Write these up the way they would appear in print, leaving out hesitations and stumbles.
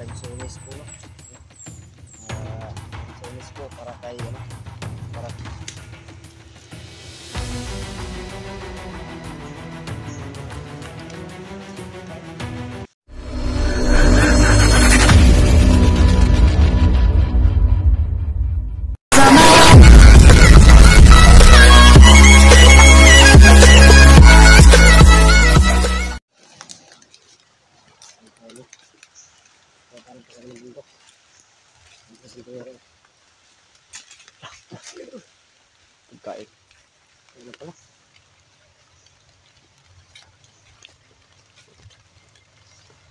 lansones po, no? Lansones po para kay ano, para pagkain. Ano pala?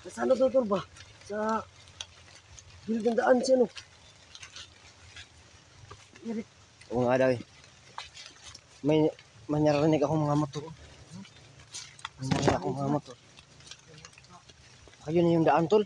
Saan na tutor ba? Sa Gildandaan siya, no? Oo nga daw eh. May narinig akong mga motor. May narinig akong mga motor. Ayun yung daan, tol.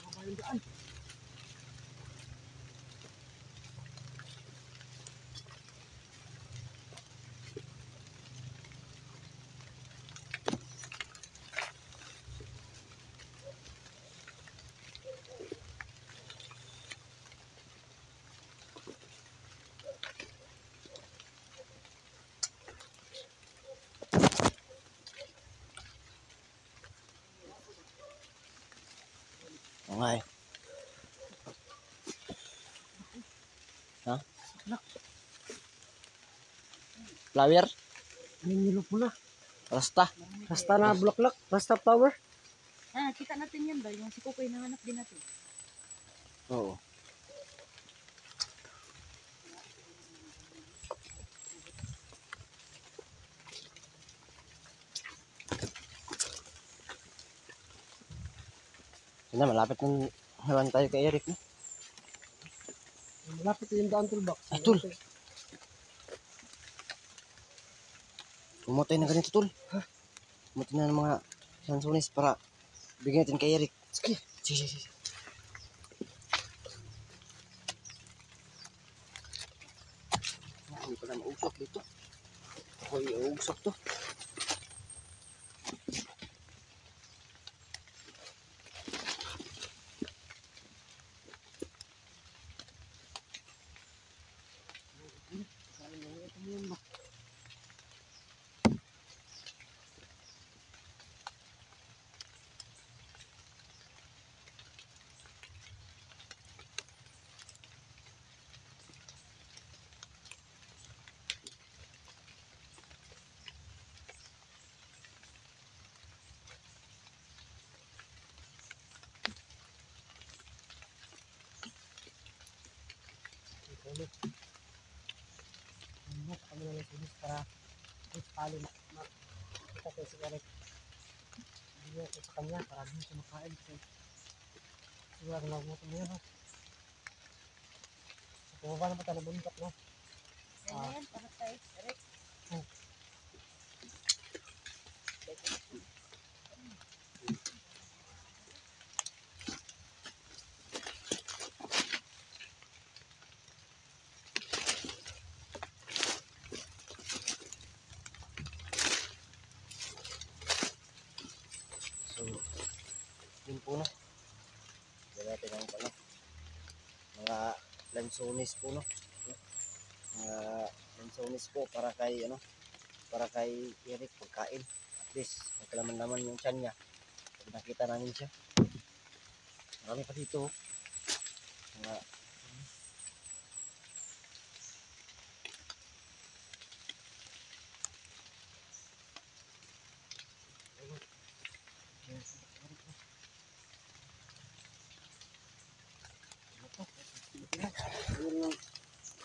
Okay. Ha? Flower? Nilok mo na. Rasta? Rasta na bulaklak. Rasta flower. Ah, kita natin yan ba? Yung si Kukoy nahanap din natin. Oo. Yun na, malapit ng hawan tayo kay Eric, no? Malapit yung daan toolbox. Ay, tol. Umutay na ganito, tol. Ha? Umutay na ng mga lansones para bigyan natin kay Eric. Sige. Sige. Hindi pala mausok dito. Ako iusok to. Kami na lang sulis para pali makita kayo si Eric. Hindi ako sa kanya para hindi siya makain. Siguro lang mo ito ngayon. Sa pumaba na ba tayo nabuntok, no? Ayan, para tayo, Eric. So, yun po, no? Yan natin ang ano, mga lansones po, no? Mga lansones po para kay ano, para kay Eric pagkain. At least magkalaman-laman yung tiyan niya pag nakita namin siya. Marami pa dito, mga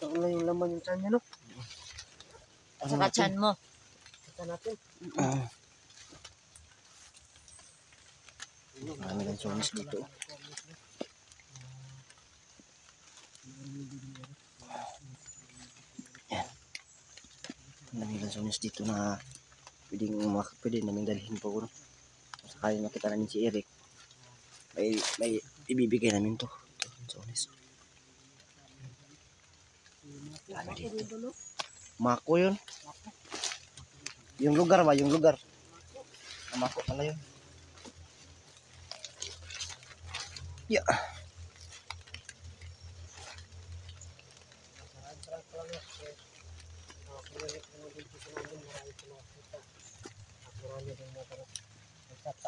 Saan na yung laman yung tiyan niya, no? Sa kachan mo. Kita natin. marami lansones dito. Yan. Marami lansones dito na pwede namin dalhin po, no? Sakali makita namin si Eric, may ibibigay namin to. Ito, lansones. Dami dito. Mako yun. Yung lugar ba? Yung lugar. Mako pala yun. Yeah.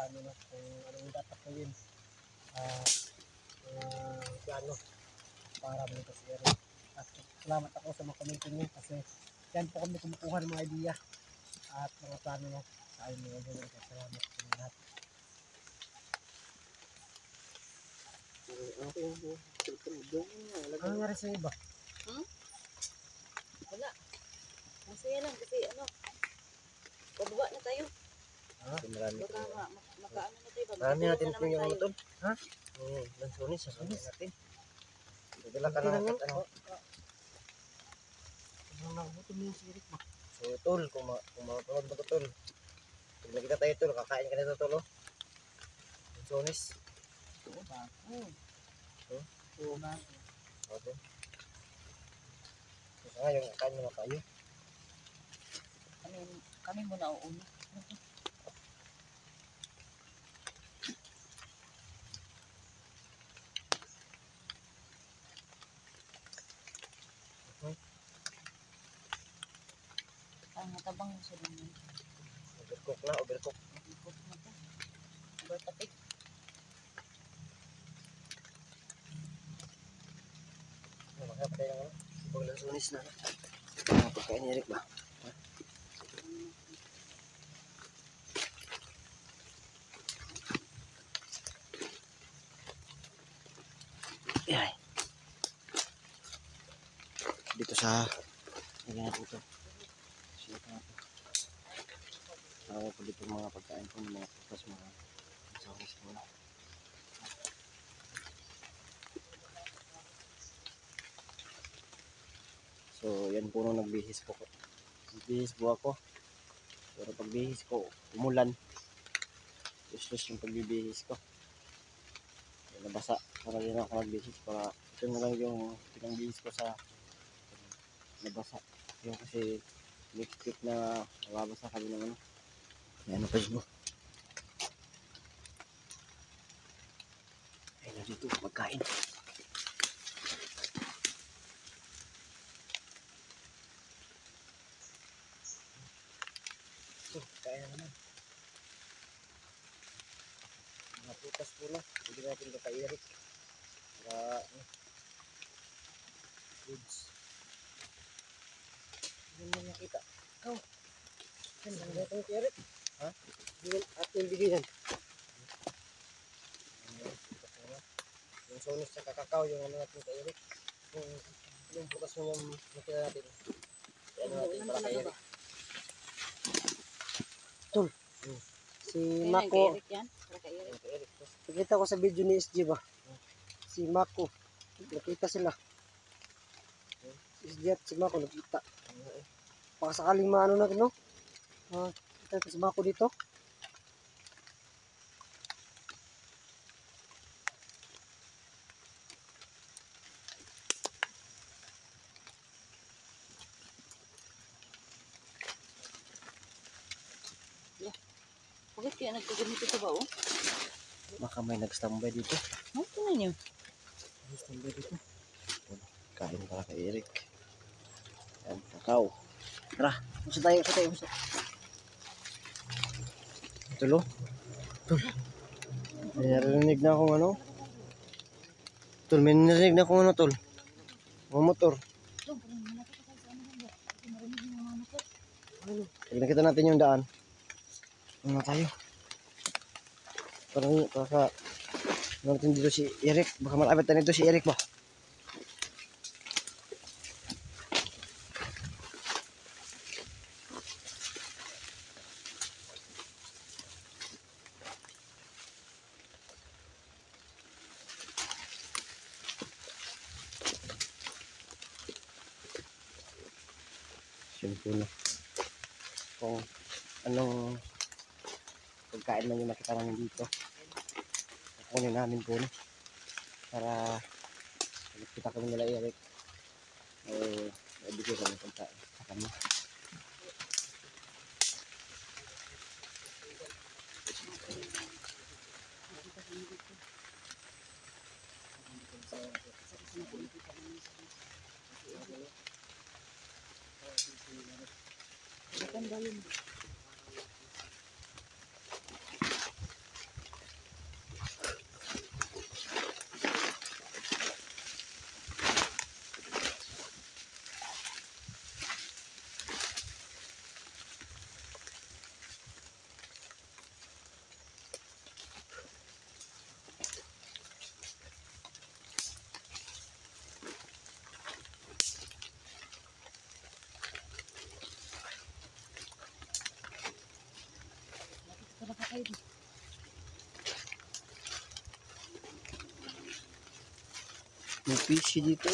paano na, kung anong dapat gawin. Plano para dito si Eric. At salamat ako sa mga komento niyo kasi yan po kami kumukuha ng mga idea at mga plano no, sa ayong mga idea. Salamat sa inyo lahat. Ano nangyari sa iba? Wala. Masaya lang kasi ano, pababa na tayo. Kasi marami Baka makaano na tayo ba? marami natin Makatulong po yung na ano naman tol. Ha? Lansones, sasabihin natin. Dala ka Okay lang na yan. ano. Sobrang nagutom yung si Eric ba? So tol, kung mapanood mo to tol. Pag nakita tayo tol, kakain ka nito tol. Lansones. Oo ba? Oo ba? Okay. So ngayon, kakain muna tayo. Kami muna uuna. Ang matabang sa dunya. Overcook na, overcook. Ikot na to. Overtapik. Makaya pa tayo ng ano. Ibang lansones na. Pagkain ni Eric ba? Ay. Dito sa lagyan natin ito. Siya ito natin. Ako po dito mga pagkain ko ng mga putas mga lansones ko na. So yan po nung nagbihis po ko. Nagbihis po ako. Pero pagbihis ko, umulan. Useless yung pagbibihis ko. Nabasa. Para din ako nagbihis. Para ito na lang yung pinangbihis ko sa nabasa. Yung kasi next week na mababasa kami ng ano. May ano pa yun mo. Ayun na dito. Magkain. Kain na naman. Mga putas po na. Hindi natin kakairik. Para ano. Goods. Hindi mo nakita. Ikaw. Yan, lang natin kakairik. Ha? Ating bigyan. Yung sonis sa kakakaw, yung ano natin kakairik. Yung putas mo yung nakita natin. Ano natin para kakairik. Si Kailan Mako, kay Eric yan? Para kay Eric. Kakairik. nakita ko sa video ni SG ba? Si Mako, nakita sila. Si SG at si Mako nakita. Baka sakaling maano na no? Kita ko si Mako dito. Bakit kaya nagkaganito sa bao? Baka may nagstambay dito. Tingnan niyo. Nagstambay dito. Kain para kay Eric. Yan, kakao. Tara, usa tayo. Tulo. Tul. May narinig na akong ano. Tul, may narinig na akong ano, Tul. Mga motor. Pag nakita natin yung daan, ano na tayo? Para natin dito si Eric. Baka malapit na dito si Eric ba? Simple na. Kung anong pagkain man yung nakita namin dito, kukunin namin po no? Para kita kami nila Eric ibigay kami pagkain sa kanya. May PC dito.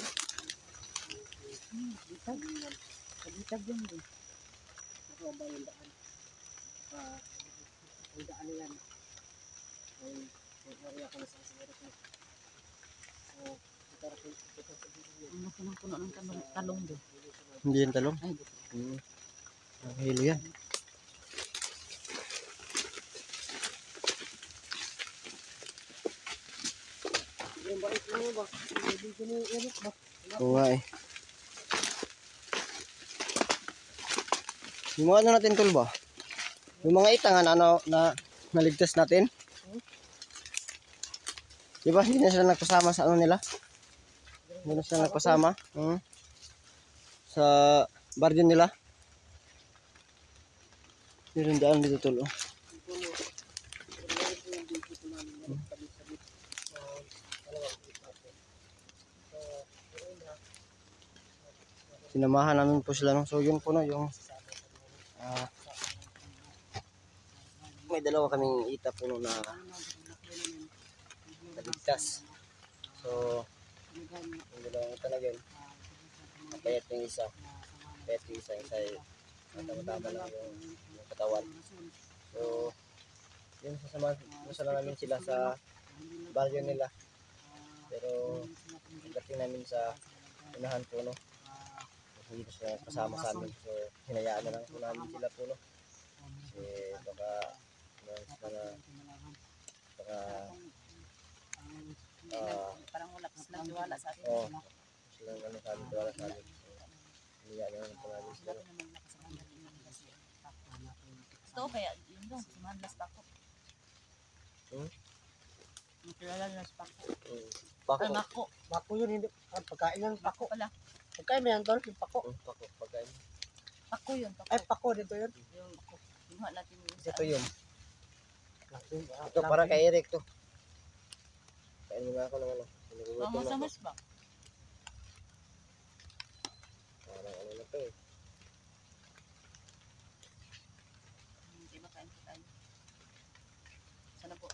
Bitag. Bitag yun din. Ito ba yung daan? Ang daan yan. Ay, area ko na sa siguro ko. So, ito sa dito. Ang laki ng puno ng talong doon. Hindi yan talong. Ay, dito. Ang hilo yan. Yung bait mo ba? Dito ni Eric ba? Oo nga eh. Yung mga ano natin tol ba? Yung mga itangan ano na naligtas natin. Di ba hindi na sila nagpasama sa ano nila? Hindi na sila nagpasama. Sa bargain nila. Meron daan dito tol. Oh. Sinamahan namin po sila. No? So yun po no, yung may dalawa kaming ita po no, na naligtas. So yung dalawang ita na yun, napayat yung isa. Napayat yung isa ay tama-tama lang yung katawan. So yun, sasama namin sila sa baryo nila. Pero pagdating namin sa unahan po no, hindi na sila kasama sa amin. So hinayaan na lang po namin sila po no. Kasi baka Parang wala pa silang tiwala sa atin. oo, silang ano sa amin, tiwala sa amin. So hinayaan na lang po namin sila. Dati naman nakasamahan natin ng kasi. Gusto ko kaya yun doon, samahan las pa ako. Nakilala las pa ako. Pako. Ay, mako. Bako yun, hindi. Pagkain yan, Pako pala. pagkain mo yan, tol, yung pako. Pako, pagkain. Pako yun. Pako. Ay, pako dito yun. Yung pako. Kinuha natin yung sa Ito yun. Ito para kay Eric to. Kain mo na ako ng ano. Nagugutom na ako. masamas ba? Parang ano na to eh. Hindi makain po tayo. Sana po,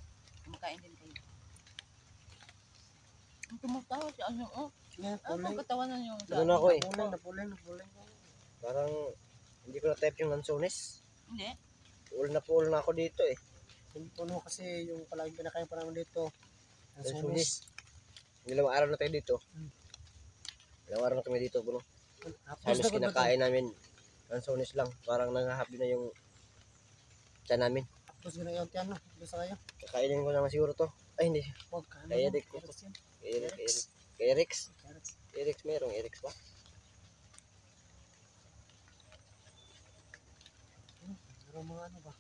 kumakain din kayo. Ang tumatawa si ano, oh. Yan, Ano puling. katawanan yung Ano na ako eh. Napuling. Parang hindi ko na type yung lansones. Hindi. Pull na ako dito eh. Yung puno kasi yung palaging pinakain pa namin dito. Ang Lansones. Dalawang araw na tayo dito. Dalawang araw na kami dito puno. Halos kinakain namin. Lansones lang. Parang nangahabi na yung tiyan namin. Tapos yun na yung tiyan, no? Bisa kayo. Kakainin ko naman siguro to. Ay hindi. Huwag ka. Kay Eric ko. Kay Eric's. Eric's merong Eric's ba? Pero mga ano ba?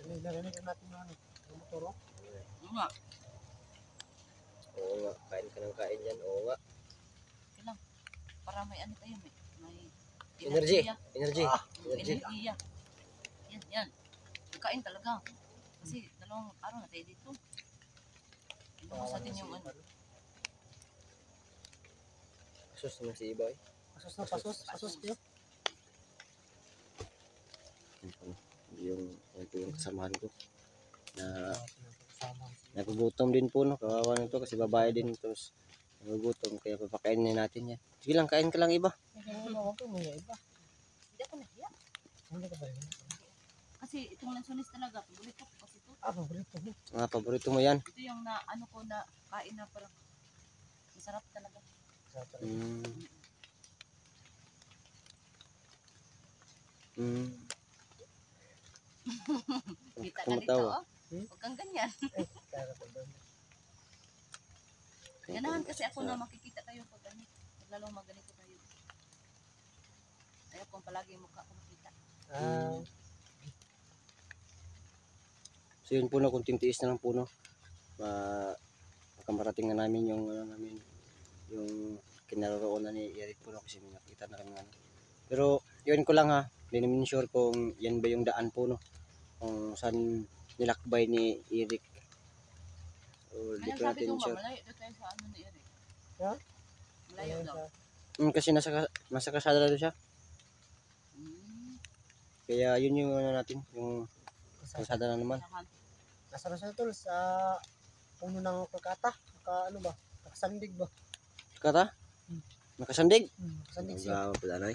Narinig natin yung ano. Yung motor, oh. Oo nga. Oo nga. Kain ka ng kain yan. Oo nga. Kailang. Para may ano tayo, may Energy. enerhiya. Energy. Energy. Enerhiya. Yan. Kain talaga. Kasi dalawang araw na tayo dito. Ibuhos natin yung ano. Pasos naman si Iba eh. Pasos kayo. Yung kasamahan ko na nagugutom din po no, kawawa nito kasi babae din tapos nagugutom kaya papakainin natin yan. Sige lang, kain ka lang Iba. Hindi ako nahiya. Hindi ka ba yun? Kasi itong lansones talaga, paborito ko kasi ito. Paborito mo. Paborito mo yan. Ito yung na ano ko na kain na parang masarap talaga. Kita ka dito, Tumatawa. oh. Huwag kang ganyan. Ganahan kasi ako na makikita kayo pag ganito. Lalo maganito tayo. Ayaw kong palagi mukha ko makita. So yun po no, kunting tiis na lang po no. Makamarating na namin yung ano namin, yung kinaroroonan ni Eric po no, kasi may nakita na kami ano. Pero yun ko lang ha, hindi namin sure kung yan ba yung daan po no, kung saan nilakbay ni Eric. So hindi Kaya ko sabi natin ko ba, sure. malayo daw tayo sa ano ni Eric. Ha? Malayo daw. Kasi nasa kasada na doon siya. Kaya yun yung ano natin, yung kasada na naman. Nasa na siya tol sa puno ng kakata. Ano ba? Nakasandig ba? Kata? Nakasandig? Nakasandig siya. Ang pala na